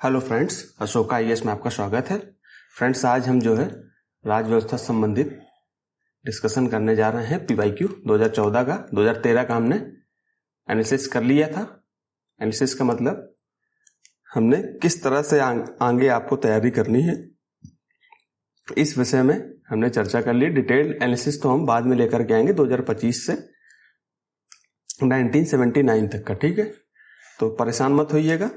Hello friends, Ashoka IAS में आपका स्वागत है। फ्रेंड्स, आज हम जो है राज्य व्यवस्था से संबंधित डिस्कशन करने जा रहे हैं। पीवाईक्यू 2014 का 2013 का हमने एनालिसिस कर लिया था। एनालिसिस का मतलब हमने किस तरह से आगे आपको तैयारी करनी है, इस विषय में हमने चर्चा कर ली। डिटेल्ड एनालिसिस तो हम बाद में लेकर के आएंगे 2025 से 1979 तक का, ठीक है। तो परेशान मत होइएगा,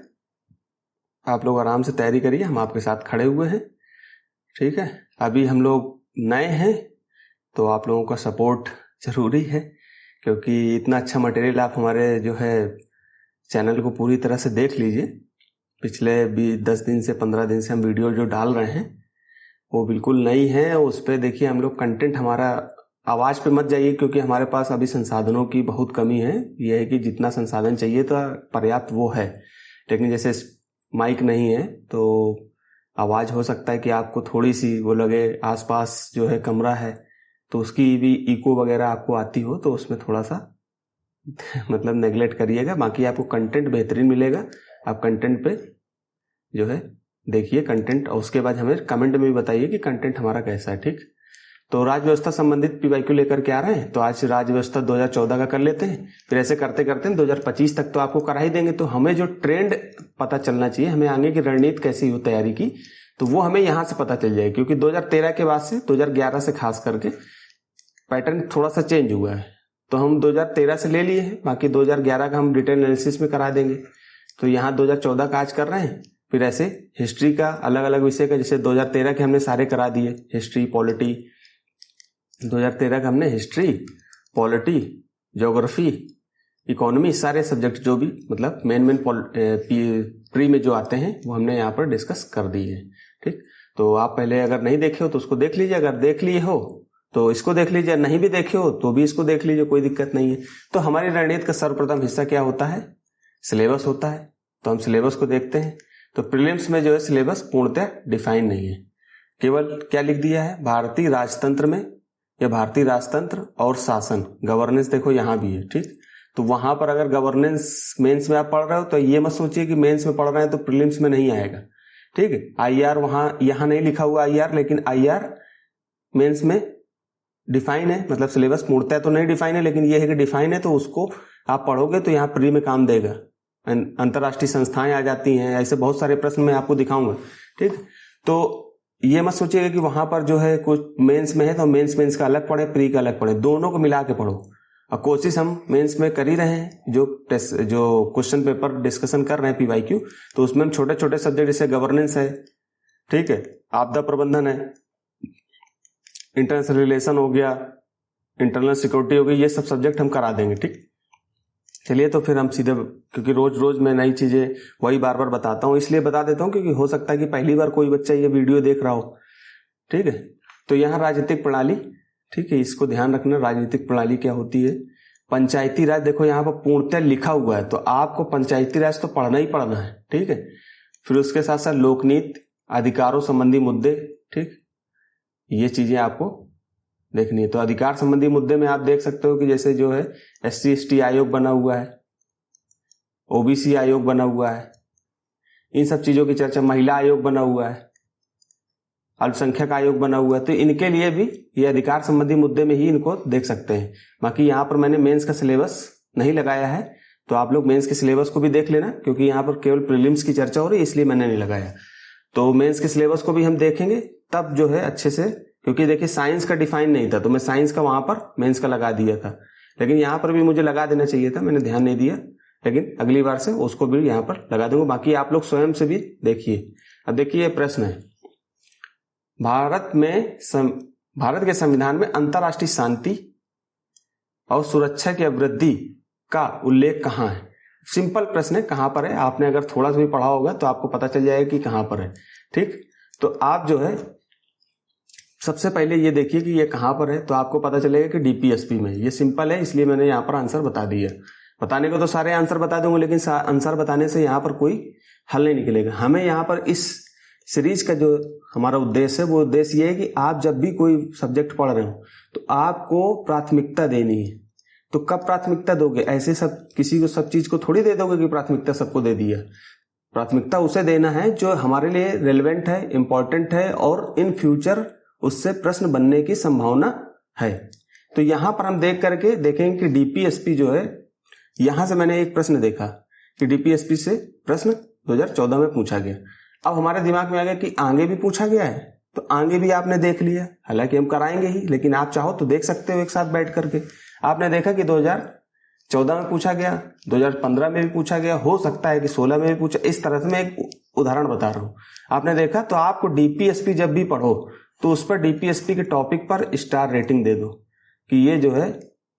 आप लोग आराम से तैयारी करिए, हम आपके साथ खड़े हुए हैं, ठीक है। अभी हम लोग नए हैं तो आप लोगों का सपोर्ट जरूरी है, क्योंकि इतना अच्छा मटेरियल आप हमारे जो है चैनल को पूरी तरह से देख लीजिए। पिछले 10 दिन से 15 दिन से हम वीडियो जो डाल रहे हैं वो बिल्कुल नई है। उस पर देखिए, हम लोग कंटेंट, हमारा आवाज़ पे मत जाइए, क्योंकि हमारे पास अभी संसाधनों की बहुत कमी है। यह है कि जितना संसाधन चाहिए था पर्याप्त वो है, लेकिन जैसे माइक नहीं है तो आवाज़ हो सकता है कि आपको थोड़ी सी वो लगे, आसपास जो है कमरा है तो उसकी भी इको वगैरह आपको आती हो, तो उसमें थोड़ा सा मतलब नेगलेक्ट करिएगा। बाकी आपको कंटेंट बेहतरीन मिलेगा। आप कंटेंट पे जो है देखिए कंटेंट, और उसके बाद हमें कमेंट में भी बताइए कि कंटेंट हमारा कैसा है, ठीक। तो राज्य व्यवस्था संबंधित पीवाईक्यू लेकर के आ रहे हैं, तो आज राज्य व्यवस्था 2014 का कर लेते हैं। फिर ऐसे करते करते 2025 तक तो आपको करा ही देंगे। तो हमें जो ट्रेंड पता चलना चाहिए, हमें आगे की रणनीति कैसी हो तैयारी की, तो वो हमें यहाँ से पता चल जाए। क्योंकि 2013 के बाद से 2011 से खास करके पैटर्न थोड़ा सा चेंज हुआ है, तो हम 2013 से ले लिए हैं, बाकी 2011 का हम डिटेल एनालिसिस में करा देंगे। तो यहाँ 2014 का आज कर रहे हैं। फिर ऐसे हिस्ट्री का अलग अलग विषय का, जैसे 2013 के हमने सारे करा दिए, हिस्ट्री, पॉलिटी। 2013 का हमने हिस्ट्री, पॉलिटी, ज्योग्राफी, इकोनॉमी, सारे सब्जेक्ट जो भी मतलब मेन प्री में जो आते हैं वो हमने यहाँ पर डिस्कस कर दिए हैं, ठीक। तो आप पहले अगर नहीं देखे हो तो उसको देख लीजिए, अगर देख लिए हो तो इसको देख लीजिए, नहीं भी देखे हो तो भी इसको देख लीजिए, कोई दिक्कत नहीं है। तो हमारी रणनीति का सर्वप्रथम हिस्सा क्या होता है? सिलेबस होता है। तो हम सिलेबस को देखते हैं। तो प्रीलिम्स में जो है सिलेबस पूर्णतः डिफाइन नहीं है, केवल क्या लिख दिया है, भारतीय राजतंत्र में या भारतीय राजतंत्र और शासन, गवर्नेंस देखो यहाँ भी है, ठीक। तो वहां पर अगर गवर्नेंस मेंस में आप पढ़ रहे हो तो ये मत सोचिए कि मेंस में पढ़ रहे हैं तो प्रीलिम्स में नहीं आएगा, ठीक है। आईआर वहां, यहाँ नहीं लिखा हुआ आईआर, लेकिन आईआर मेंस में डिफाइन है। मतलब सिलेबस पूर्णतः तो नहीं डिफाइन है, लेकिन ये है कि डिफाइन है, तो उसको आप पढ़ोगे तो यहाँ प्री में काम देगा। अंतरराष्ट्रीय संस्थाएं आ जाती हैं, ऐसे बहुत सारे प्रश्न मैं आपको दिखाऊंगा, ठीक। तो ये मत सोचिएगा कि वहां पर जो है कुछ मेंस में है तो मेंस का अलग पढ़े, प्री का अलग पढ़े, दोनों को मिला के पढ़ो। अब कोशिश हम मेंस में कर ही रहे हैं, जो क्वेश्चन पेपर डिस्कशन कर रहे हैं पीवाईक्यू, तो उसमें हम छोटे छोटे सब्जेक्ट जैसे गवर्नेंस है, ठीक है, आपदा प्रबंधन है, इंटरनेशनल रिलेशन हो गया, इंटरनल सिक्योरिटी हो गई, ये सब सब्जेक्ट हम करा देंगे, ठीक। चलिए, तो फिर हम सीधे, क्योंकि रोज रोज मैं नई चीजें वही बार बार बताता हूँ, इसलिए बता देता हूँ क्योंकि हो सकता है कि पहली बार कोई बच्चा ये वीडियो देख रहा हो, ठीक है। तो यहाँ राजनीतिक प्रणाली, ठीक है, इसको ध्यान रखना। राजनीतिक प्रणाली क्या होती है? पंचायती राज, देखो यहाँ पर पूर्णतः लिखा हुआ है, तो आपको पंचायती राज तो पढ़ना ही पढ़ना है, ठीक है। फिर उसके साथ साथ लोकनीति, अधिकारों संबंधी मुद्दे, ठीक, ये चीजें आपको देखनी है। तो अधिकार संबंधी मुद्दे में आप देख सकते हो कि जैसे जो है SC/ST आयोग बना हुआ है, OBC आयोग बना हुआ है, इन सब चीजों की चर्चा, महिला आयोग बना हुआ है, अल्पसंख्यक आयोग बना हुआ है। तो इनके लिए भी ये अधिकार संबंधी मुद्दे में ही इनको देख सकते हैं। बाकी यहाँ पर मैंने मेंस का सिलेबस नहीं लगाया है, तो आप लोग मेंस के सिलेबस को भी देख लेना, क्योंकि यहाँ पर केवल प्रीलिम्स की चर्चा हो रही है, इसलिए मैंने नहीं लगाया। तो मेंस के सिलेबस को भी हम देखेंगे तब जो है अच्छे से, क्योंकि देखिए साइंस का डिफाइन नहीं था, तो मैं साइंस का वहां पर मेंस का लगा दिया था, लेकिन यहाँ पर भी मुझे लगा देना चाहिए था, मैंने ध्यान नहीं दिया, लेकिन अगली बार से उसको भी यहाँ पर लगा दूंगा। बाकी आप लोग स्वयं से भी देखिए। अब देखिए, प्रश्न है, भारत के संविधान में अंतरराष्ट्रीय शांति और सुरक्षा की अभिवृद्धि का उल्लेख कहाँ है? सिंपल प्रश्न है, कहां पर है? आपने अगर थोड़ा सा भी पढ़ा होगा तो आपको पता चल जाएगा कि कहां पर है, ठीक। तो आप जो है सबसे पहले ये देखिए कि ये कहां पर है, तो आपको पता चलेगा कि DPSP में। ये सिंपल है, इसलिए मैंने यहाँ पर आंसर बता दिया। बताने को तो सारे आंसर बता दूंगा, लेकिन आंसर बताने से यहाँ पर कोई हल नहीं निकलेगा। हमें यहाँ पर इस सीरीज का जो हमारा उद्देश्य है, वो उद्देश्य ये है कि आप जब भी कोई सब्जेक्ट पढ़ रहे हो तो आपको प्राथमिकता देनी है। तो कब प्राथमिकता दोगे? ऐसे सब किसी को सब चीज को थोड़ी दे दोगे कि प्राथमिकता सबको दे दिया। प्राथमिकता उसे देना है जो हमारे लिए रेलेवेंट है, इंपॉर्टेंट है और इन फ्यूचर उससे प्रश्न बनने की संभावना है। तो यहां पर हम देख करके देखेंगे कि डीपीएसपी जो है, यहां से मैंने एक प्रश्न देखा कि डीपीएसपी से प्रश्न 2014 में पूछा गया। अब हमारे दिमाग में आ गया कि आगे भी पूछा गया है, तो आगे भी आपने देख लिया, हालांकि हम कराएंगे ही, लेकिन आप चाहो तो देख सकते हो एक साथ बैठ करके। आपने देखा कि 2014 में पूछा गया, 2015 में भी पूछा गया, हो सकता है कि 16 में भी पूछा। इस तरह से मैं एक उदाहरण बता रहा हूं। आपने देखा, तो आपको डीपीएसपी जब भी पढ़ो तो उस पर डीपीएसपी के टॉपिक पर स्टार रेटिंग दे दो कि ये जो है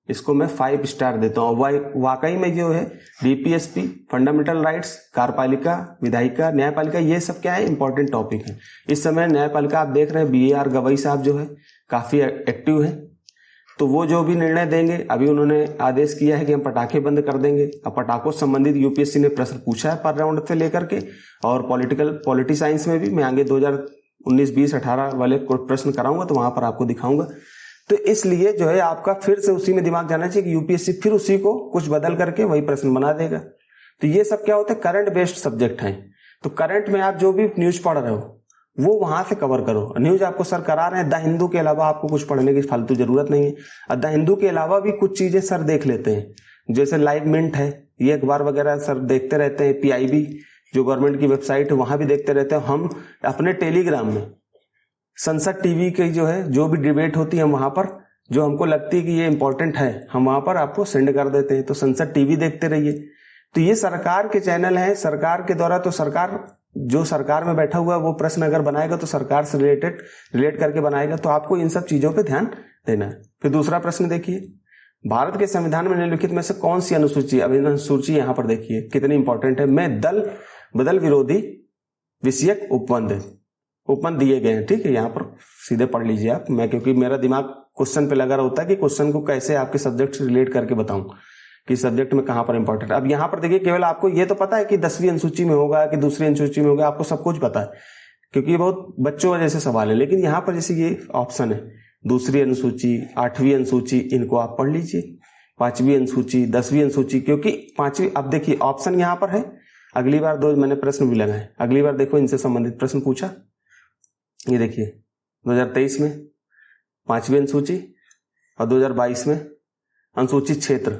इसको मैं 5 स्टार देता हूँ। वाकई में जो है डीपीएसपी, फंडामेंटल राइट्स, कार्यपालिका, विधायिका, न्यायपालिका, ये सब क्या है, इंपॉर्टेंट टॉपिक है। इस समय न्यायपालिका आप देख रहे हैं BAR गवई साहब जो है काफी एक्टिव है, तो वो जो भी निर्णय देंगे, अभी उन्होंने आदेश किया है कि हम पटाखे बंद कर देंगे। अब पटाखों से संबंधित यूपीएससी ने प्रश्न पूछा है पर राउंड से लेकर के, और पॉलिटी साइंस में भी मैं आगे 2019, 20, 18 वाले प्रश्न कराऊंगा तो वहां पर आपको दिखाऊंगा। तो इसलिए जो है आपका फिर से उसी में दिमाग जाना चाहिए कि यूपीएससी फिर उसी को कुछ बदल करके वही प्रश्न बना देगा। तो ये सब क्या होता है, करंट बेस्ड सब्जेक्ट हैं। तो करंट में आप जो भी न्यूज पढ़ रहे हो वो वहां से कवर करो। न्यूज आपको सर करा रहे हैं, द हिंदू के अलावा आपको कुछ पढ़ने की फालतू जरूरत नहीं है। और द हिंदू के अलावा भी कुछ चीजें सर देख लेते हैं, जैसे लाइव मिंट है, ये अखबार वगैरह सर देखते रहते हैं। PIB जो गवर्नमेंट की वेबसाइट है वहां भी देखते रहते हैं। हम अपने टेलीग्राम में संसद टीवी की जो है जो भी डिबेट होती है हम वहां पर, जो हमको लगती है कि ये इंपॉर्टेंट है, हम वहां पर आपको सेंड कर देते हैं। तो संसद टीवी देखते रहिए। तो ये सरकार के चैनल हैं, सरकार के द्वारा, तो सरकार जो सरकार में बैठा हुआ है वो प्रश्न अगर बनाएगा तो सरकार से रिलेट करके बनाएगा। तो आपको इन सब चीजों पे ध्यान देना है। फिर दूसरा प्रश्न देखिए, भारत के संविधान में निम्नलिखित में से कौन सी अनुसूची, अब अनुसूची यहां पर देखिए कितनी इंपॉर्टेंट है। मैं दल बदल विरोधी विषयक उपबंध दिए गए हैं, ठीक है, यहाँ पर सीधे पढ़ लीजिए आप। मैं क्योंकि मेरा दिमाग क्वेश्चन पे लगा होता है कि क्वेश्चन को कैसे आपके सब्जेक्ट से रिलेट करके बताऊं कि सब्जेक्ट में कहां पर इंपॉर्टेंट। अब यहाँ पर देखिए, केवल आपको ये तो पता है कि 10वीं अनुसूची में होगा कि दूसरी अनुसूची में होगा, आपको सब कुछ पता है क्योंकि ये बहुत बच्चों वजह से सवाल है। लेकिन यहाँ पर जैसे ये ऑप्शन है, दूसरी अनुसूची, 8वीं अनुसूची, इनको आप पढ़ लीजिए। 5वीं अनुसूची, 10वीं अनुसूची, क्योंकि 5वीं, अब देखिए ऑप्शन यहाँ पर है। अगली बार दो मैंने प्रश्न भी लगाए, अगली बार देखो इनसे संबंधित प्रश्न पूछा। ये देखिए 2023 में 5वीं अनुसूची और 2022 में अनुसूचित क्षेत्र,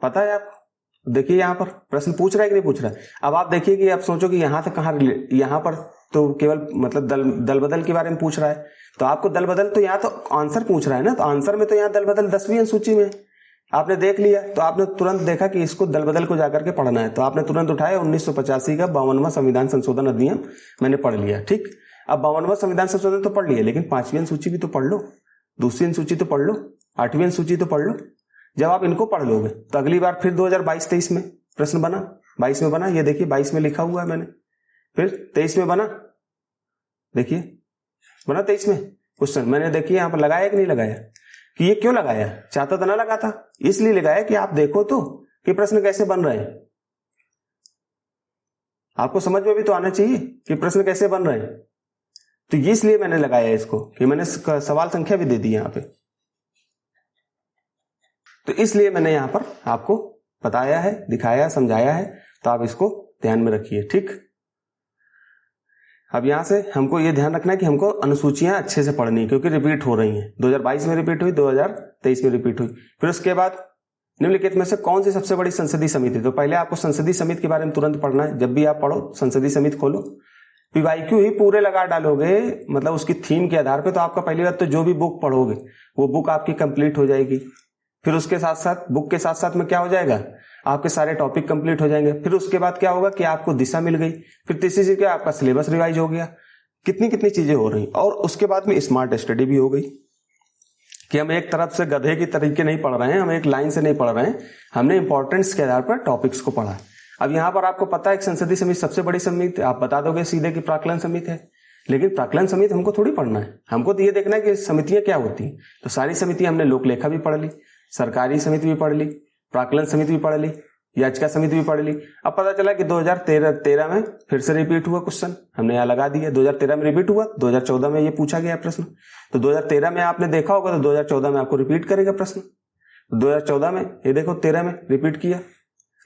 पता है आपको। देखिए यहाँ पर प्रश्न पूछ रहा है कि नहीं पूछ रहा है। अब आप देखिए कि आप सोचो कि यहां से कहां, यहां पर तो केवल मतलब दल बदल के बारे में पूछ रहा है, तो आपको दल बदल, तो यहाँ तो आंसर पूछ रहा है ना, तो आंसर में तो यहाँ दल बदल 10वीं अनुसूची में आपने देख लिया, तो आपने तुरंत देखा कि इसको दल बदल को जाकर के पढ़ना है, तो आपने तुरंत उठाया 1985 का 52वां संविधान संशोधन अधिनियम मैंने पढ़ लिया। ठीक, अब 52वां संविधान संशोधन तो पढ़ लिया, लेकिन 5वीं अनुसूची भी तो पढ़ लो, दूसरी अनुसूची तो पढ़ लो, 8वीं अनुसूची तो पढ़ लो। जब आप इनको पढ़ लोगे तो अगली बार फिर 2022-23 में प्रश्न बना, 22 में बना, ये देखिए 22 में लिखा हुआ है मैंने, फिर 23 में बना, देखिए बना 23 में क्वेश्चन मैंने, देखिए यहां पर लगाया कि नहीं लगाया। कि ये क्यों लगाया, चाहता तो ना लगाता, इसलिए लगाया कि आप देखो तो कि प्रश्न कैसे बन रहे हैं, आपको समझ में भी तो आना चाहिए कि प्रश्न कैसे बन रहे हैं। तो इसलिए मैंने लगाया इसको, कि मैंने सवाल संख्या भी दे दी यहां पे, तो इसलिए मैंने यहां पर आपको बताया है, दिखाया, समझाया है, तो आप इसको ध्यान में रखिए। ठीक, अब यहां से हमको ये ध्यान रखना है कि हमको अनुसूचियां अच्छे से पढ़नी है, क्योंकि रिपीट हो रही हैं। 2022 में रिपीट हुई, 2023 में रिपीट हुई। फिर उसके बाद निम्नलिखित में से कौन सी सबसे बड़ी संसदीय समिति, तो पहले आपको संसदीय समिति के बारे में तुरंत पढ़ना है। जब भी आप पढ़ो संसदीय समिति खोलो, PYQ ही पूरे लगा डालोगे, मतलब उसकी थीम के आधार पे, तो आपका पहली बात तो जो भी बुक पढ़ोगे वो बुक आपकी कंप्लीट हो जाएगी। फिर उसके साथ साथ बुक के साथ साथ में क्या हो जाएगा, आपके सारे टॉपिक कंप्लीट हो जाएंगे। फिर उसके बाद क्या होगा कि आपको दिशा मिल गई। फिर तीसरी चीज क्या, आपका सिलेबस रिवाइज हो गया। कितनी कितनी चीजें हो रही, और उसके बाद में स्मार्ट स्टडी भी हो गई कि हम एक तरफ से गधे की तरीके नहीं पढ़ रहे हैं, हम एक लाइन से नहीं पढ़ रहे हैं, हमने इंपॉर्टेंस के आधार पर टॉपिक्स को पढ़ा। अब यहां पर आपको पता है एक संसदीय समिति सबसे बड़ी समिति, आप बता दोगे सीधे कि प्राक्कलन समिति है, लेकिन प्राक्कलन समिति हमको थोड़ी पढ़ना है, हमको तो ये देखना है कि समितियां क्या होती हैं। तो सारी समितियां हमने लोक लेखा भी पढ़ ली, सरकारी समिति भी पढ़ ली, प्राक्कलन समिति भी पढ़ ली, याचिका समिति भी पढ़ ली। अब पता चला कि 2013 में फिर से रिपीट हुआ क्वेश्चन, हमने यहाँ लगा दिया। 2013 में रिपीट हुआ, 2014 में ये पूछा गया प्रश्न, तो 2013 में आपने देखा होगा, तो 2014 में आपको रिपीट करेगा प्रश्न। 2014 में ये देखो 13 में रिपीट किया,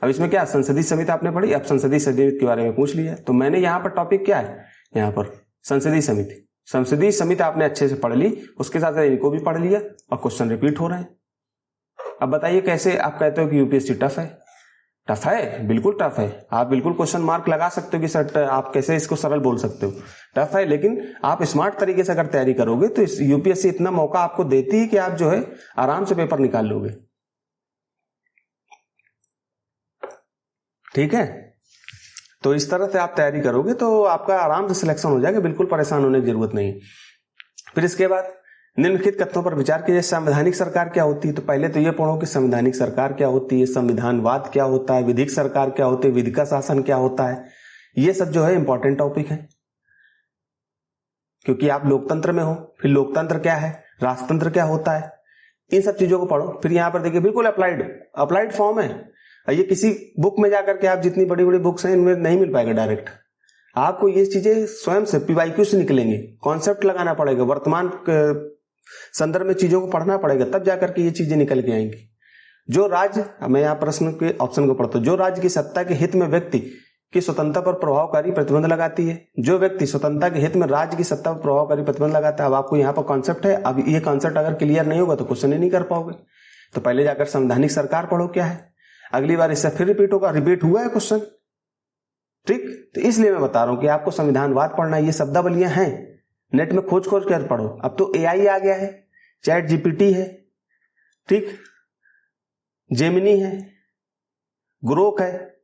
अब इसमें क्या संसदीय समिति आपने पढ़ी, अब संसदीय समिति के बारे में पूछ लिया। तो मैंने यहाँ पर टॉपिक क्या है, यहाँ पर संसदीय समिति। संसदीय समिति आपने अच्छे से पढ़ ली, उसके साथ इनको भी पढ़ लिया और क्वेश्चन रिपीट हो रहे हैं। अब बताइए कैसे आप कहते हो कि यूपीएससी टफ है? टफ है, बिल्कुल टफ है। आप बिल्कुल क्वेश्चन मार्क लगा सकते हो कि सर आप कैसे इसको सरल बोल सकते हो, टफ है। लेकिन आप स्मार्ट तरीके से अगर तैयारी करोगे तो यूपीएससी इतना मौका आपको देती है कि आप जो है आराम से पेपर निकाल लोगे। ठीक है, तो इस तरह से आप तैयारी करोगे तो आपका आराम से सिलेक्शन हो जाएगा, बिल्कुल परेशान होने की जरूरत नहीं। फिर इसके बाद निम्नलिखित कथनों पर विचार कीजिए। संवैधानिक सरकार क्या होती है? तो पहले तो ये पढ़ो कि संवैधानिक सरकार क्या होती है, संविधानवाद क्या होता है, विधिक सरकार क्या होती है, विधिका शासन क्या होता है। ये सब जो है इंपॉर्टेंट टॉपिक है, क्योंकि आप लोकतंत्र में हो। फिर लोकतंत्र क्या है, राजतंत्र क्या होता है, इन सब चीजों को पढ़ो। फिर यहाँ पर देखिए बिल्कुल अप्लाइड फॉर्म है। ये किसी बुक में जाकर के आप जितनी बड़ी बड़ी बुक्स हैं इनमें नहीं मिल पाएगा डायरेक्ट। आपको ये चीजें स्वयं से पीवाईक्यू से निकलेंगी, कॉन्सेप्ट लगाना पड़ेगा, वर्तमान संदर्भ में चीजों को पढ़ना पड़ेगा, तब जाकर के ये चीजें निकल के आएंगी। जो राज्य, मैं यहाँ प्रश्न के ऑप्शन को पढ़ता हूं, जो राज्य की सत्ता के हित में व्यक्ति की स्वतंत्रता पर प्रभावकारी प्रतिबंध लगाती है। जो व्यक्ति स्वतंत्रता के हित में राज्य की सत्ता पर प्रभावकारी प्रतिबंध लगाता है। अब आपको यहाँ पर कॉन्सेप्ट है, अब ये कॉन्सेप्ट अगर क्लियर नहीं होगा तो क्वेश्चन ही नहीं कर पाओगे। तो पहले जाकर संवैधानिक सरकार पढ़ो क्या है, अगली बार इससे फिर रिपीट होगा, रिपीट हुआ है क्वेश्चन। ठीक, तो इसलिए मैं बता रहा हूं कि आपको संविधानवाद पढ़ना है। ये शब्दावलियां हैं, नेट में खोज कर पढ़ो। अब तो एआई आ गया है, चैट जीपीटी है, ठीक, जेमिनी है, ग्रोक है,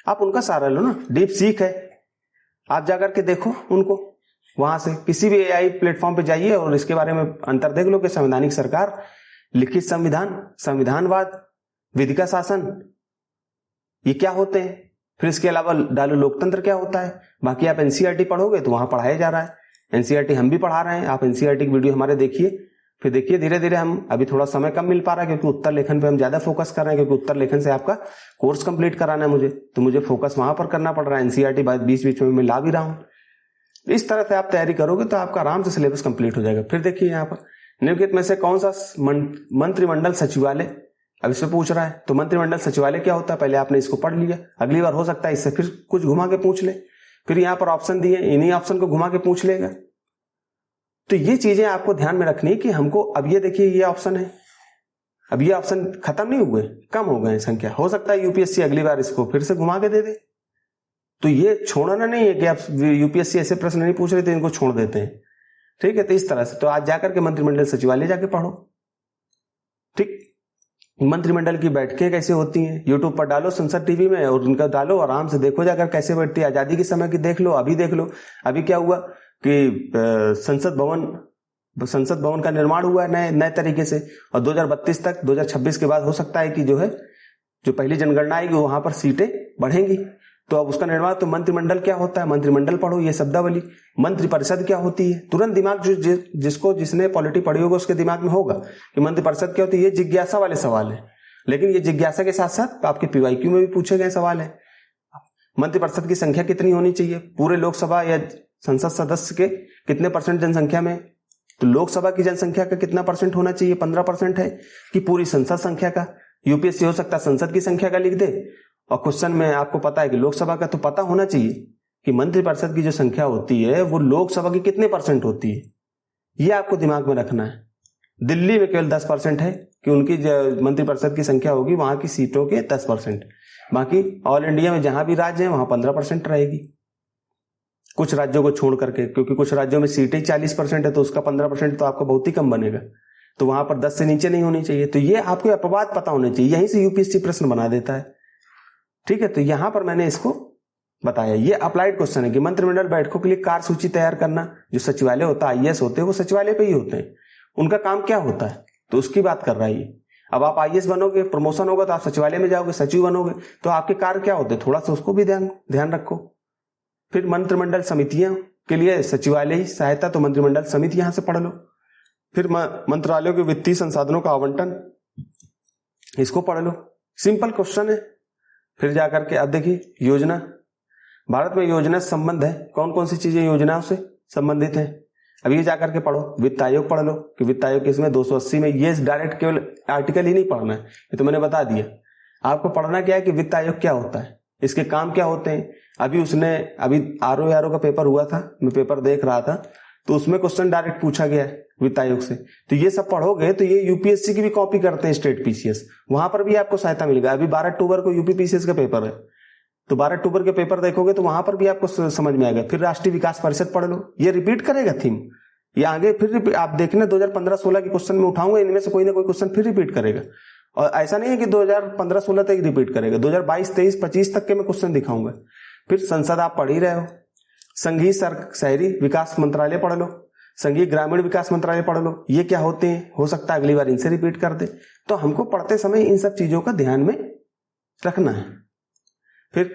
आप उनका सहारा लो ना, डीप सीक है, आप जाकर के देखो उनको। वहां से किसी भी एआई प्लेटफॉर्म पे जाइए और इसके बारे में अंतर देख लो कि संवैधानिक सरकार, लिखित संविधान, संविधानवाद, विधिका शासन, ये क्या होते हैं। फिर इसके अलावा डालो लोकतंत्र क्या होता है। बाकी आप एनसीईआरटी पढ़ोगे तो वहां पढ़ाया जा रहा है, एनसीईआरटी हम भी पढ़ा रहे हैं। आप एनसीईआरटी की वीडियो हमारे देखिए, फिर देखिए धीरे धीरे हम, अभी थोड़ा समय कम मिल पा रहा है क्योंकि उत्तर लेखन पे हम ज्यादा फोकस कर रहे हैं, क्योंकि उत्तर लेखन से आपका कोर्स कंप्लीट कराना है मुझे, तो मुझे फोकस वहां पर करना पड़ रहा है। एनसीईआरटी बीच बीच में मैं ला भी रहा हूं। इस तरह से आप तैयारी करोगे तो आपका आराम से सिलेबस कंप्लीट हो जाएगा। फिर देखिए यहाँ पर निम्नलिखित में से कौन सा मंत्रिमंडल सचिवालय, अब इससे पूछ रहा है। तो मंत्रिमंडल सचिवालय क्या होता है, पहले आपने इसको पढ़ लिया, अगली बार हो सकता है इससे फिर कुछ घुमा के पूछ ले। फिर यहाँ पर ऑप्शन दिए, इन्हीं ऑप्शन को घुमा के पूछ लेगा। तो ये चीजें आपको ध्यान में रखनी है कि हमको, अब ये देखिए ये ऑप्शन है, अब ये ऑप्शन खत्म नहीं हुए, कम हो गए संख्या। हो सकता है यूपीएससी अगली बार इसको फिर से घुमा के दे दे। तो ये छोड़ना नहीं है कि आप यूपीएससी ऐसे प्रश्न नहीं पूछ रहे तो इनको छोड़ देते हैं। ठीक है, तो इस तरह से तो आज जाकर के मंत्रिमंडल सचिवालय जाके पढ़ो। ठीक, मंत्रिमंडल की बैठकें कैसे होती हैं, यूट्यूब पर डालो, संसद टीवी में, और उनका डालो, आराम से देखो जाकर कैसे बैठती है। आजादी के समय की देख लो, अभी देख लो। अभी क्या हुआ कि संसद भवन का निर्माण हुआ है नए तरीके से, और 2032 तक, 2026 के बाद हो सकता है कि जो है जो पहली जनगणना आएगी वहां पर सीटें बढ़ेंगी। तो अब उसका निर्माण, तो मंत्रिमंडल क्या होता है, मंत्रिमंडल पढ़ो, ये शब्दावली। मंत्रिपरिषद क्या होती है, तुरंत दिमाग जिसने पॉलिटी पढ़ी होगा उसके दिमाग में होगा कि मंत्रिपरिषद क्या होती है। ये जिज्ञासा वाले सवाल है, लेकिन ये जिज्ञासा के साथ साथ आपके पीवाईक्यू में भी पूछे गए सवाल है। मंत्रिपरिषद की संख्या कितनी होनी चाहिए, पूरे लोकसभा या संसद सदस्य के कितने % जनसंख्या में। तो लोकसभा की जनसंख्या का कितना % होना चाहिए, 15% है कि पूरी संसद संख्या का। यूपीएससी हो सकता है संसद की संख्या का लिख दे, और क्वेश्चन में आपको पता है कि लोकसभा का, तो पता होना चाहिए कि मंत्रिपरिषद की जो संख्या होती है वो लोकसभा की कितने % होती है। ये आपको दिमाग में रखना है। दिल्ली में केवल 10% है कि उनकी मंत्रिपरिषद की संख्या होगी, वहां की सीटों के 10%। बाकी ऑल इंडिया में जहां भी राज्य है वहां 15% रहेगी, कुछ राज्यों को छोड़ करके, क्योंकि कुछ राज्यों में सीटें 40% है तो उसका 15% तो आपका बहुत ही कम बनेगा। तो वहां पर 10 से नीचे नहीं होनी चाहिए। तो ये आपको अपवाद पता होने चाहिए, यहीं से यूपीएससी प्रश्न बना देता है। ठीक है, तो यहां पर मैंने इसको बताया। ये अप्लाइड क्वेश्चन है कि मंत्रिमंडल बैठकों के लिए कार्यसूची तैयार करना। जो सचिवालय होता है, आईएएस होते हैं, वो सचिवालय पे ही होते हैं, उनका काम क्या होता है, तो उसकी बात कर रहा है ये। अब आप आईएएस बनोगे, प्रमोशन होगा तो आप सचिवालय में जाओगे, सचिव बनोगे, तो आपके कार्य क्या होते हैं, थोड़ा सा उसको भी ध्यान रखो। फिर मंत्रिमंडल समितियां के लिए सचिवालय सहायता, तो मंत्रिमंडल समिति यहां से पढ़ लो। फिर मंत्रालयों के वित्तीय संसाधनों का आवंटन, इसको पढ़ लो, सिंपल क्वेश्चन है। फिर जाकर के अब देखिए योजना, भारत में योजना से संबंध है, कौन कौन सी चीजें योजनाओं से संबंधित है। अब ये जाकर के पढ़ो। वित्त आयोग पढ़ लो कि वित्त आयोग किसमें, 280 में। ये डायरेक्ट केवल आर्टिकल ही नहीं पढ़ना है, ये तो मैंने बता दिया। आपको पढ़ना क्या है कि वित्त आयोग क्या होता है, इसके काम क्या होते हैं। अभी आरओ का पेपर हुआ था, मैं पेपर देख रहा था, तो उसमें क्वेश्चन डायरेक्ट पूछा गया है वित्त आयोग से। तो ये सब पढ़ोगे तो ये यूपीएससी की भी कॉपी करते हैं, स्टेट पीसीएस, वहां पर भी आपको सहायता मिलेगा। अभी 12 अक्टूबर को यूपी पीसीएस का पेपर है, तो 12 अक्टूबर के पेपर देखोगे तो वहां पर भी आपको समझ में आएगा। फिर राष्ट्रीय विकास परिषद पढ़ लो, ये रिपीट करेगा थीम, ये आगे फिर आप देखना 2015-16 के क्वेश्चन में उठाऊंगा, इनमें से कोई ना कोई क्वेश्चन फिर रिपीट करेगा। और ऐसा नहीं है कि 2015-16 तक रिपीट करेगा, 2022-23-25 तक के मैं क्वेश्चन दिखाऊंगा। फिर संसद आप पढ़ ही रहे हो, संघीय शहरी विकास मंत्रालय पढ़ लो, संघीय ग्रामीण विकास मंत्रालय पढ़ लो, ये क्या होते हैं, हो सकता है अगली बार इनसे रिपीट कर दे। तो हमको पढ़ते समय इन सब चीजों का ध्यान में रखना है। फिर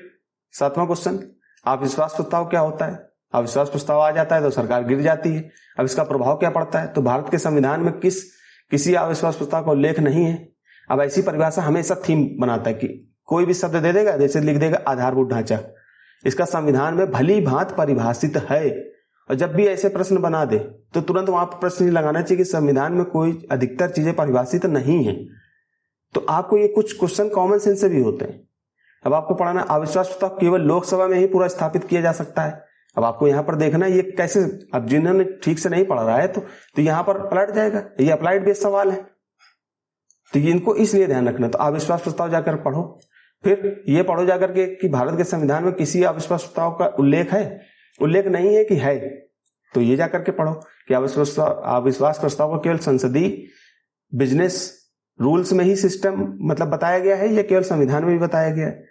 7वां क्वेश्चन, अविश्वास प्रस्ताव क्या होता है। अविश्वास प्रस्ताव आ जाता है तो सरकार गिर जाती है। अब इसका प्रभाव क्या पड़ता है, तो भारत के संविधान में किसी अविश्वास प्रस्ताव का उल्लेख नहीं है। अब ऐसी परिभाषा हमेशा थीम बनाता है कि कोई भी शब्द दे देगा, जैसे लिख देगा आधारभूत ढांचा, इसका संविधान में भली भांति परिभाषित है। और जब भी ऐसे प्रश्न बना दे तो तुरंत वहां पर प्रश्न लगाना चाहिए कि संविधान में कोई अधिकतर चीजें परिभाषित नहीं है। तो आपको ये कुछ क्वेश्चन कॉमन सेंस से भी होते हैं। अब आपको पढ़ाना अविश्वास प्रस्ताव केवल लोकसभा में ही पूरा स्थापित किया जा सकता है। अब आपको यहां पर देखना ये कैसे, अब जिन्होंने ठीक से नहीं पढ़ रहा है तो यहां पर पलट जाएगा, ये अप्लाइड बेस्ड सवाल है, तो ये इनको इसलिए ध्यान रखना। तो अविश्वास प्रस्ताव जाकर पढ़ो। फिर ये पढ़ो जाकर के कि भारत के संविधान में किसी अविश्वास प्रस्ताव का उल्लेख नहीं है कि है, तो ये जाकर के पढ़ो कि अविश्वास प्रस्ताव को केवल संसदीय बिजनेस रूल्स में ही सिस्टम मतलब बताया गया है या केवल संविधान में भी बताया गया है।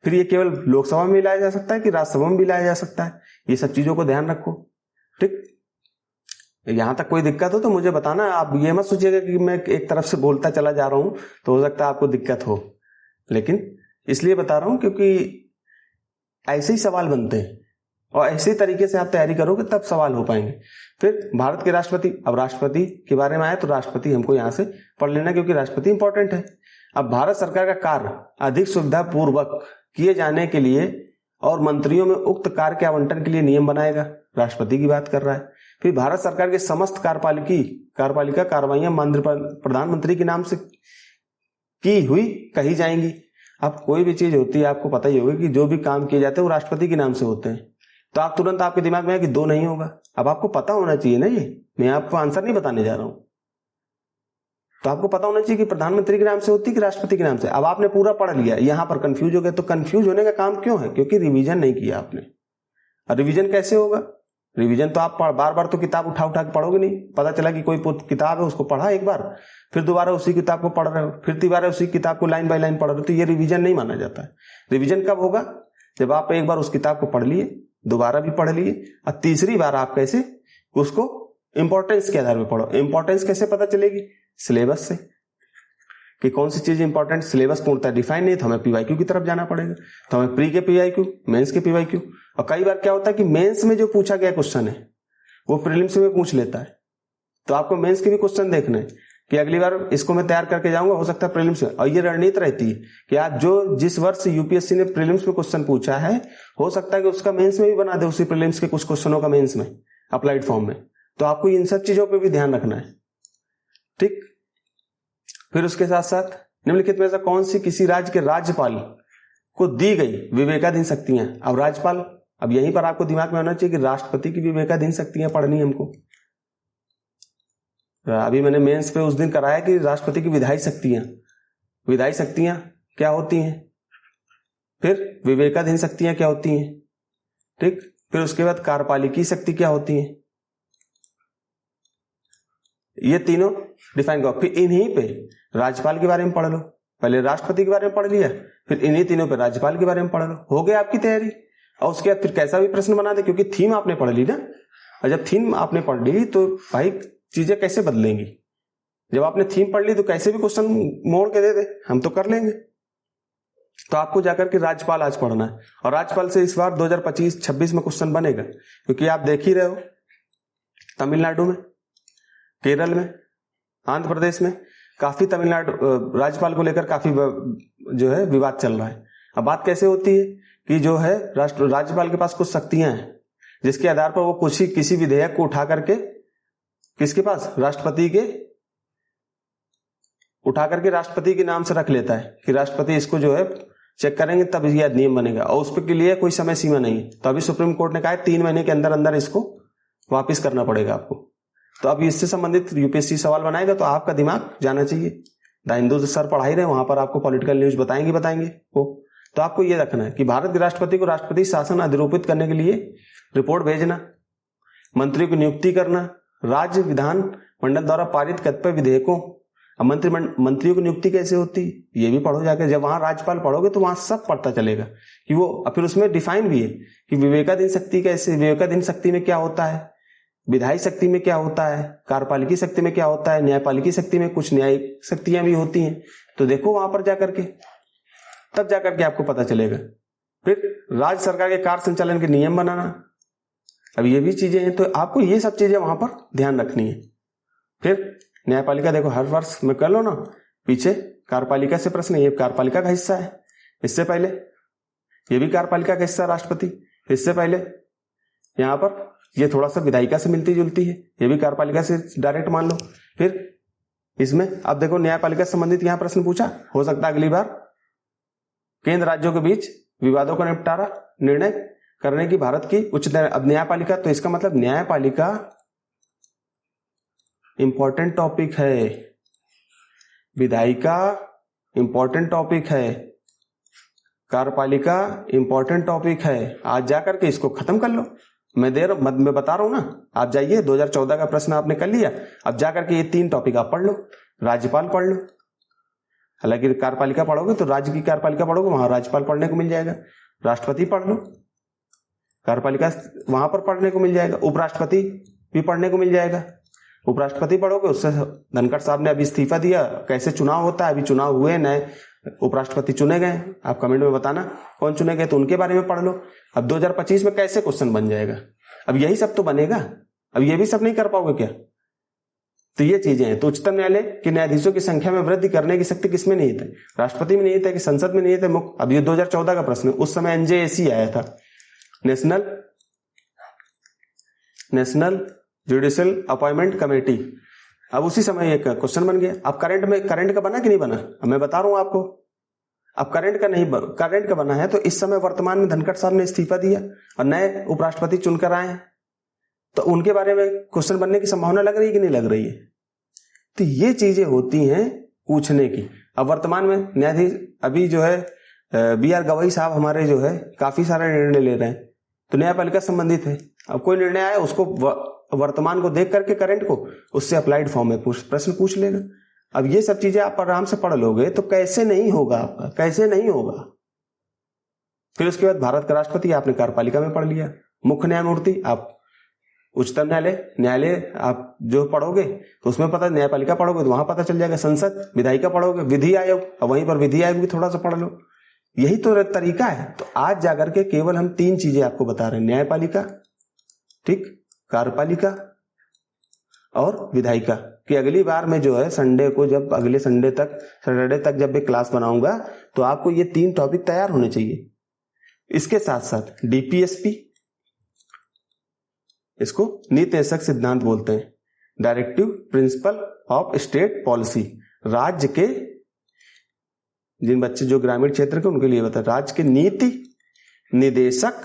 फिर ये केवल लोकसभा में भी लाया जा सकता है कि राज्यसभा में भी लाया जा सकता है। ये सब चीजों को ध्यान रखो। ठीक, यहां तक कोई दिक्कत हो तो मुझे बताना। आप ये मत सोचिएगा कि मैं एक तरफ से बोलता चला जा रहा हूं तो हो सकता है आपको दिक्कत हो, लेकिन इसलिए बता रहा हूं क्योंकि ऐसे ही सवाल बनते हैं और ऐसे तरीके से आप तैयारी करोगे तब सवाल हो पाएंगे। फिर भारत के राष्ट्रपति, अब राष्ट्रपति के बारे में आए तो राष्ट्रपति हमको यहां से पढ़ लेना क्योंकि राष्ट्रपति इंपॉर्टेंट है। अब भारत सरकार का कार्य अधिक सुविधा पूर्वक किए जाने के लिए और मंत्रियों में उक्त कार्य के आवंटन के लिए नियम बनाएगा, राष्ट्रपति की बात कर रहा है। फिर भारत सरकार के समस्त कार्यपालिका कार्रवाइयां प्रधानमंत्री के नाम से की हुई कही जाएंगी। अब कोई भी चीज होती है आपको पता ही होगा कि जो भी काम किए जाते हैं वो राष्ट्रपति के नाम से होते हैं, तो आप तुरंत आपके दिमाग में है कि 2 नहीं होगा। अब आपको पता होना चाहिए ना, ये मैं आपको आंसर नहीं बताने जा रहा हूं, तो आपको पता होना चाहिए कि प्रधानमंत्री के नाम से होती है कि राष्ट्रपति के नाम से। अब आपने पूरा पढ़ लिया, यहां पर कंफ्यूज हो गए, तो कंफ्यूज होने का काम क्यों है, क्योंकि रिवीजन नहीं किया आपने। और रिवीजन कैसे होगा, रिवीजन तो आप बार बार तो किताब उठा के पढ़ोगे नहीं। पता चला कि कोई किताब है उसको पढ़ा एक बार, फिर दोबारा उसी किताब को पढ़ रहे हो, फिर दोबारा उसी किताब को लाइन बाय लाइन पढ़ रहे हो, तो ये रिवीजन नहीं माना जाता है। रिवीजन कब होगा, जब आप एक बार उस किताब को पढ़ लिए, दोबारा भी पढ़ लिए, और तीसरी बार आप कैसे उसको इंपॉर्टेंस के आधार पर पढ़ो। इंपॉर्टेंस कैसे पता चलेगी, सिलेबस से, कि कौन सी चीज इंपॉर्टेंट। सिलेबस पूर्णतः डिफाइन नहीं, तो हमें पीवाईक्यू की तरफ जाना पड़ेगा। तो हमें प्री के पीवाईक्यू, मेंस के पीवाईक्यू, और कई बार क्या होता है कि मेंस में जो पूछा गया क्वेश्चन है वो प्रीलिम्स में पूछ लेता है, तो आपको मेंस के भी क्वेश्चन देखने हैं कि अगली बार इसको मैं तैयार करके जाऊंगा, हो सकता है प्रीलिम्स में। और ये रणनीति रहती है कि आप जिस वर्ष यूपीएससी ने प्रीलिम्स में क्वेश्चन पूछा है, हो सकता है कि उसका मेंस में भी बना दे, उसी प्रीलिम्स के कुछ क्वेश्चनों का मेंस में अप्लाइड फॉर्म में। तो आपको इन सब चीजों पर भी ध्यान रखना है। ठीक, फिर उसके साथ साथ निम्नलिखित में से कौन सी किसी राज्य के राज्यपाल को दी गई विवेकाधीन शक्तियां। अब राज्यपाल, अब यहीं पर आपको दिमाग में होना चाहिए कि राष्ट्रपति की विवेकाधीन शक्तियां पढ़नी हमको। अभी मैंने मेंस पे उस दिन कराया कि राष्ट्रपति की विधायी शक्तियां क्या होती हैं, फिर विवेकाधीन शक्तियां क्या होती हैं। ठीक, फिर उसके बाद कार्यपालिकी शक्ति क्या होती है, ये तीनों डिफाइन करो। फिर इन्हीं पे राज्यपाल के बारे में पढ़ लो। पहले राष्ट्रपति के बारे में पढ़ लिया, फिर इन्हीं तीनों पे राज्यपाल के बारे में पढ़ लो, हो गई आपकी तैयारी। और उसके बाद फिर कैसा भी प्रश्न बना दे, क्योंकि थीम आपने पढ़ ली ना। और जब थीम आपने पढ़ ली तो भाई चीजें कैसे बदलेंगी। जब आपने थीम पढ़ ली तो कैसे भी क्वेश्चन मोड़ के दे दे, हम तो कर लेंगे। तो आपको जाकर के राज्यपाल आज पढ़ना है, और राज्यपाल से इस बार 2025-26 में क्वेश्चन बनेगा, क्योंकि आप देख ही रहे हो तमिलनाडु में, केरल में, आंध्र प्रदेश में काफी तमिलनाडु राज्यपाल को लेकर काफी जो है विवाद चल रहा है। अब बात कैसे होती है कि जो है राज्यपाल के पास कुछ शक्तियां हैं, जिसके आधार पर वो किसी विधेयक को उठा करके किसके पास, राष्ट्रपति के उठा करके राष्ट्रपति के नाम से रख लेता है कि राष्ट्रपति इसको जो है चेक करेंगे तब यह नियम बनेगा, और उस पर के लिए कोई समय सीमा नहीं है। तो अभी सुप्रीम कोर्ट ने कहा है 3 महीने के अंदर अंदर इसको वापस करना पड़ेगा आपको। तो अब इससे संबंधित यूपीएससी सवाल बनाएगा तो आपका दिमाग जाना चाहिए। द हिंदू सर पढ़ा ही रहे, वहां पर आपको पॉलिटिकल न्यूज बताएंगे वो। तो आपको ये रखना है कि भारत के राष्ट्रपति को राष्ट्रपति शासन अधिरूपित करने के लिए रिपोर्ट भेजना, मंत्रियों की नियुक्ति करना, राज्य विधान मंडल द्वारा पारित कतिपय विधेयकों। अब मंत्रियों की नियुक्ति कैसे होती है ये भी पढ़ो जाकर। जब वहां राज्यपाल पढ़ोगे तो वहां सब पढ़ता चलेगा कि वो, फिर उसमें डिफाइन भी है कि विवेकाधीन शक्ति कैसे, विवेकाधीन शक्ति में क्या होता है, विधायी शक्ति में क्या होता है, कार्यपालिकी शक्ति में क्या होता है, न्यायपालिकी शक्ति में कुछ न्यायिक शक्तियां भी होती हैं। तो देखो वहां पर जाकर के, तब जाकर के आपको पता चलेगा। फिर राज्य सरकार के कार्य संचालन के नियम बनाना, अब ये भी चीजें हैं, तो आपको ये सब चीजें वहां पर ध्यान रखनी है। फिर न्यायपालिका देखो हर वर्ष में कर लो ना, पीछे कार्यपालिका से प्रश्न, ये कार्यपालिका का हिस्सा है। इससे पहले ये भी कार्यपालिका का हिस्सा राष्ट्रपति, इससे पहले यहां पर ये थोड़ा सा विधायिका से मिलती जुलती है, ये भी कार्यपालिका से डायरेक्ट मान लो। फिर इसमें अब देखो न्यायपालिका से संबंधित यहां प्रश्न पूछा हो सकता है अगली बार, केंद्र राज्यों के बीच विवादों का निपटारा निर्णय करने की भारत की उच्च अब न्यायपालिका, तो इसका मतलब न्यायपालिका इंपॉर्टेंट टॉपिक है, विधायिका इंपॉर्टेंट टॉपिक है, कार्यपालिका इंपॉर्टेंट टॉपिक है। आज जाकर के इसको खत्म कर लो। मैं बता रहा हूं ना, आप जाइए 2014 का प्रश्न आपने कर लिया, अब जाकर के ये 3 टॉपिक आप पढ़ लो। राज्यपाल पढ़ लो, हालांकि कार्यपालिका पढ़ोगे तो राज्य की कार्यपालिका पढ़ोगे, वहां राज्यपाल पढ़ने को मिल जाएगा। राष्ट्रपति पढ़ लो, कार्यपालिका वहां पर पढ़ने को मिल जाएगा। उपराष्ट्रपति भी पढ़ने को मिल जाएगा। उपराष्ट्रपति पढ़ोगे, उससे धनखड़ साहब ने अभी इस्तीफा दिया, कैसे चुनाव होता है, अभी चुनाव हुए, नए उपराष्ट्रपति चुने गए, आप कमेंट में बताना कौन चुने गए, तो उनके बारे में पढ़ लो। अब 2025 में कैसे क्वेश्चन बन जाएगा, अब यही सब तो बनेगा। अब ये भी सब नहीं कर पाओगे क्या? तो ये चीजें हैं। तो उच्चतम न्यायालय के न्यायाधीशों की संख्या में वृद्धि करने की शक्ति किसमें नहीं है? राष्ट्रपति में नहीं है कि संसद में नहीं है मुख्य। अब ये 2014 का प्रश्न, उस समय एनजेएसी आया था, नेशनल जुडिशियल अपॉइंटमेंट कमेटी। अब उसी समय एक क्वेश्चन बन गया। अब करंट का बना कि नहीं बना? अब मैं बता रहा हूं आपको। अब करंट का बना है तो इस समय वर्तमान में धनखड़ साहब ने इस्तीफा दिया और नए उपराष्ट्रपति चुनकर आए हैं, तो उनके बारे में क्वेश्चन बनने की संभावना लग रही है कि नहीं लग रही है? तो ये चीजें होती हैं पूछने की। अब वर्तमान में न्यायाधीश अभी जो है BR गवई साहब हमारे जो है काफी सारे निर्णय ले रहे हैं, तो न्यायपालिका संबंधित है। अब कोई निर्णय आया उसको वर्तमान को देख करके करंट को उससे अप्लाइड फॉर्म में प्रश्न पूछ लेगा। अब ये सब चीजें आप आराम से पढ़ लोगे तो कैसे नहीं होगा आपका, कैसे नहीं होगा। फिर उसके बाद भारत का राष्ट्रपति आपने कार्यपालिका में पढ़ लिया, मुख्य न्यायमूर्ति आप उच्चतम न्यायालय आप जो पढ़ोगे तो उसमें पता, न्यायपालिका पढ़ोगे तो वहां पता चल जाएगा, संसद, विधायिका पढ़ोगे, विधि आयोग, अब वहीं पर विधि आयोग भी थोड़ा सा पढ़ लो। यही तो तरीका है। तो आज जाकर के केवल हम 3 चीजें आपको बता रहे हैं, न्यायपालिका, ठीक, कार्यपालिका और विधायिका, कि अगली बार में जो है संडे को, जब अगले सैटरडे तक जब मैं क्लास बनाऊंगा तो आपको ये 3 टॉपिक तैयार होने चाहिए। इसके साथ साथ डीपीएसपी, इसको नीति निदेशक सिद्धांत बोलते हैं, directive principle of state policy, राज्य के जिन बच्चे जो ग्रामीण क्षेत्र के उनके लिए बता, राज्य के नीति निदेशक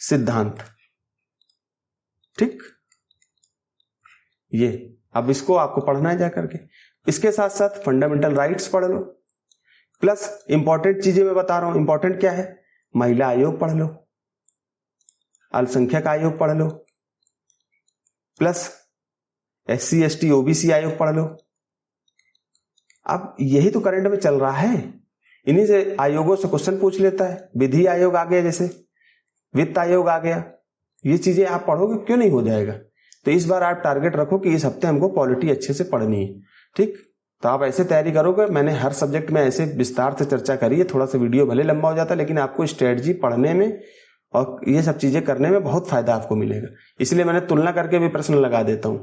सिद्धांत, ठीक, ये अब इसको आपको पढ़ना है जाकर के। इसके साथ साथ फंडामेंटल राइट्स पढ़ लो, प्लस इंपॉर्टेंट चीजें मैं बता रहा हूं, इंपॉर्टेंट क्या है, महिला आयोग पढ़ लो, अल्पसंख्यक आयोग पढ़ लो, प्लस SC ST OBC आयोग पढ़ लो। अब यही तो करंट में चल रहा है, इन्हीं से आयोगों से क्वेश्चन पूछ लेता है। विधि आयोग आ गया, जैसे वित्त आयोग आ गया, ये चीजें आप पढ़ोगे क्यों नहीं हो जाएगा। तो इस बार आप टारगेट रखो कि इस हफ्ते हमको पॉलिटी अच्छे से पढ़नी है, ठीक। तो आप ऐसे तैयारी करोगे, मैंने हर सब्जेक्ट में ऐसे विस्तार से चर्चा करी है, थोड़ा सा वीडियो भले लंबा हो जाता है लेकिन आपको स्ट्रेटजी पढ़ने में और ये सब चीजें करने में बहुत फायदा आपको मिलेगा। इसलिए मैंने तुलना करके भी प्रश्न लगा देता हूं,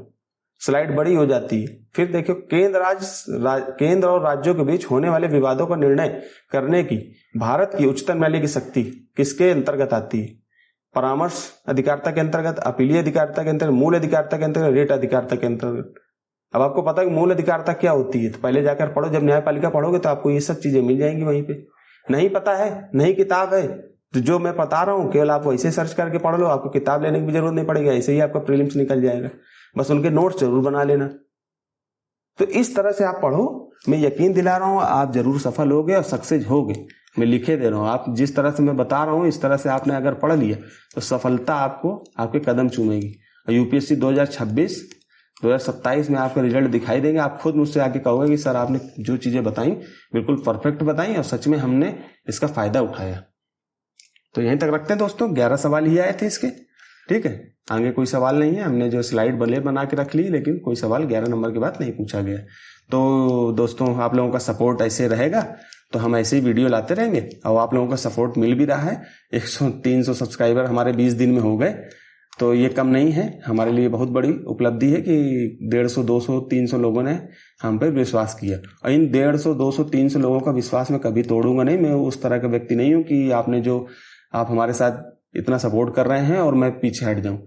स्लाइड बड़ी हो जाती है। फिर देखो, केंद्र और राज्यों के बीच होने वाले विवादों का निर्णय करने की भारत की उच्चतम न्यायालय की शक्ति किसके अंतर्गत आती है? परामर्श अधिकारिता के अंतर्गत, अपीलीय अधिकारिता के अंतर्गत, मूल अधिकारिता के अंतर्गत, रेट अधिकारिता के अंतर्गत। अब आपको पता है कि मूल अधिकारिता क्या होती है, तो पहले जाकर पढ़ो, जब न्यायपालिका पढ़ोगे तो आपको ये सब चीजें मिल जाएंगी वहीं पे। नहीं पता है, नहीं किताब है, तो जो मैं बता रहा हूँ केवल आप वैसे सर्च करके पढ़ लो, आपको किताब लेने की भी जरूरत नहीं पड़ेगी, ऐसे ही आपका प्रीलिम्स निकल जाएगा। बस उनके नोट्स जरूर बना लेना। तो इस तरह से आप पढ़ो, मैं यकीन दिला रहा हूँ आप जरूर सफल होगे और सक्सेस होगे। मैं लिखे दे रहा हूँ, आप जिस तरह से मैं बता रहा हूँ इस तरह से आपने अगर पढ़ लिया तो सफलता आपको आपके कदम चूमेगी। और यूपीएससी 2026-2027 में आपका रिजल्ट दिखाई देंगे। आप खुद मुझसे आके कहोगे कि सर आपने जो चीजें बताई बिल्कुल परफेक्ट बताई और सच में हमने इसका फायदा उठाया। तो यहीं तक रखते हैं दोस्तों, 11 सवाल ही आए थे इसके, ठीक है। आगे कोई सवाल नहीं है, हमने जो स्लाइड बना के रख ली, लेकिन कोई सवाल 11 नंबर के बाद नहीं पूछा गया। तो दोस्तों आप लोगों का सपोर्ट ऐसे रहेगा तो हम ऐसे ही वीडियो लाते रहेंगे, और आप लोगों का सपोर्ट मिल भी रहा है। 100-300 सब्सक्राइबर हमारे 20 दिन में हो गए, तो ये कम नहीं है, हमारे लिए बहुत बड़ी उपलब्धि है कि 150, 200, 300 लोगों ने हम पे विश्वास किया। और इन 150, 200, 300 लोगों का विश्वास मैं कभी तोड़ूंगा नहीं। मैं उस तरह का व्यक्ति नहीं हूं कि आप हमारे साथ इतना सपोर्ट कर रहे हैं और मैं पीछे हट जाऊं।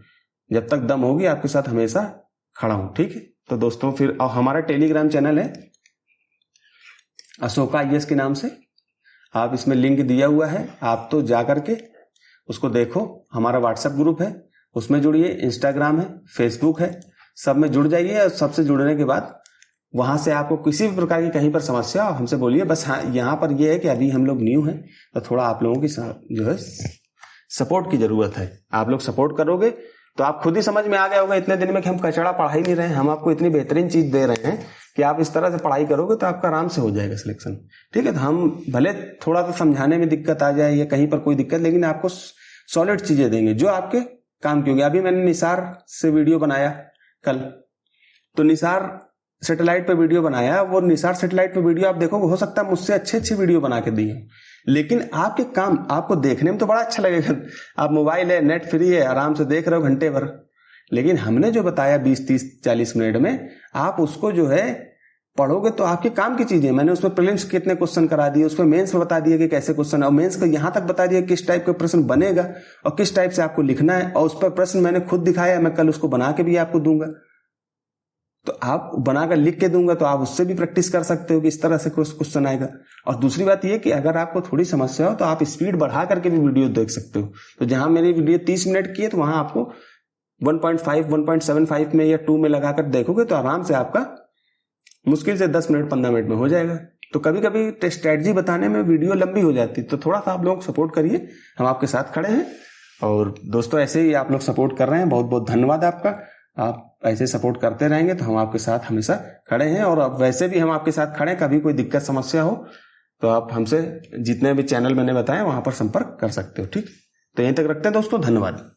जब तक दम होगी आपके साथ हमेशा खड़ा हूं, ठीक है। तो दोस्तों फिर हमारा टेलीग्राम चैनल है अशोका IAS के नाम से, आप इसमें लिंक दिया हुआ है, आप तो जा करके उसको देखो। हमारा व्हाट्सएप ग्रुप है, उसमें जुड़िए, इंस्टाग्राम है, फेसबुक है, सब में जुड़ जाइए। और सबसे जुड़ने के बाद वहां से आपको किसी भी प्रकार की कहीं पर समस्या हो हमसे बोलिए। बस हाँ, यहाँ पर यह है कि अभी हम लोग न्यू हैं तो थोड़ा आप लोगों की जो है सपोर्ट की जरूरत है। आप लोग सपोर्ट करोगे तो आप खुद ही समझ में आ गया होगा इतने दिन में कि हम कचड़ा पढ़ा ही नहीं रहे हैं, हम आपको इतनी बेहतरीन चीज दे रहे हैं कि आप इस तरह से पढ़ाई करोगे तो आपका आराम से हो जाएगा सिलेक्शन, ठीक है। तो हम भले थोड़ा तो समझाने में दिक्कत आ जाए या कहीं पर कोई दिक्कत, लेकिन आपको सॉलिड चीजें देंगे जो आपके काम की होगी। अभी मैंने निसार से वीडियो बनाया कल, तो निसार सैटेलाइट पे वीडियो बनाया, वो निसार सैटेलाइट पे वीडियो आप देखोगे, हो सकता है मुझसे अच्छे वीडियो बना के दी है, लेकिन आपके काम आपको देखने में तो बड़ा अच्छा लगेगा। आप मोबाइल है, नेट फ्री है, आराम से देख रहे हो घंटे भर, लेकिन हमने जो बताया 20, 30, 40 मिनट में, आप उसको जो है पढ़ोगे तो आपके काम की चीजें। मैंने उसमें प्रीलिम्स कितने क्वेश्चन करा दिए, उसमें मेंस में बता दिया कि कैसे क्वेश्चन, और मेंस का यहां तक बता दिया किस टाइप का प्रश्न बनेगा और किस टाइप से आपको लिखना है, और उस पर प्रश्न मैंने खुद दिखाया, मैं कल उसको बना के भी आपको दूंगा। तो आप बनाकर लिख के दूंगा तो आप उससे भी प्रैक्टिस कर सकते हो कि इस तरह से क्वेश्चन आएगा। और दूसरी बात यह कि अगर आपको थोड़ी समस्या हो तो आप स्पीड बढ़ा करके भी वीडियो देख सकते हो। तो जहां मेरी वीडियो 30 मिनट की है तो वहां आपको 1.5, 1.75 में या 2 में लगाकर देखोगे तो आराम से आपका मुश्किल से 10 मिनट 15 मिनट में हो जाएगा। तो कभी कभी स्ट्रेटजी बताने में वीडियो लंबी हो जाती है, तो थोड़ा सा आप लोग सपोर्ट करिए, हम आपके साथ खड़े हैं। और दोस्तों ऐसे ही आप लोग सपोर्ट कर रहे हैं, बहुत बहुत धन्यवाद आपका। आप ऐसे सपोर्ट करते रहेंगे तो हम आपके साथ हमेशा खड़े हैं, और अब वैसे भी हम आपके साथ खड़े हैं। कभी कोई दिक्कत समस्या हो तो आप हमसे जितने भी चैनल मैंने बताए वहां पर संपर्क कर सकते हो, ठीक। तो यहीं तक रखते हैं दोस्तों, धन्यवाद।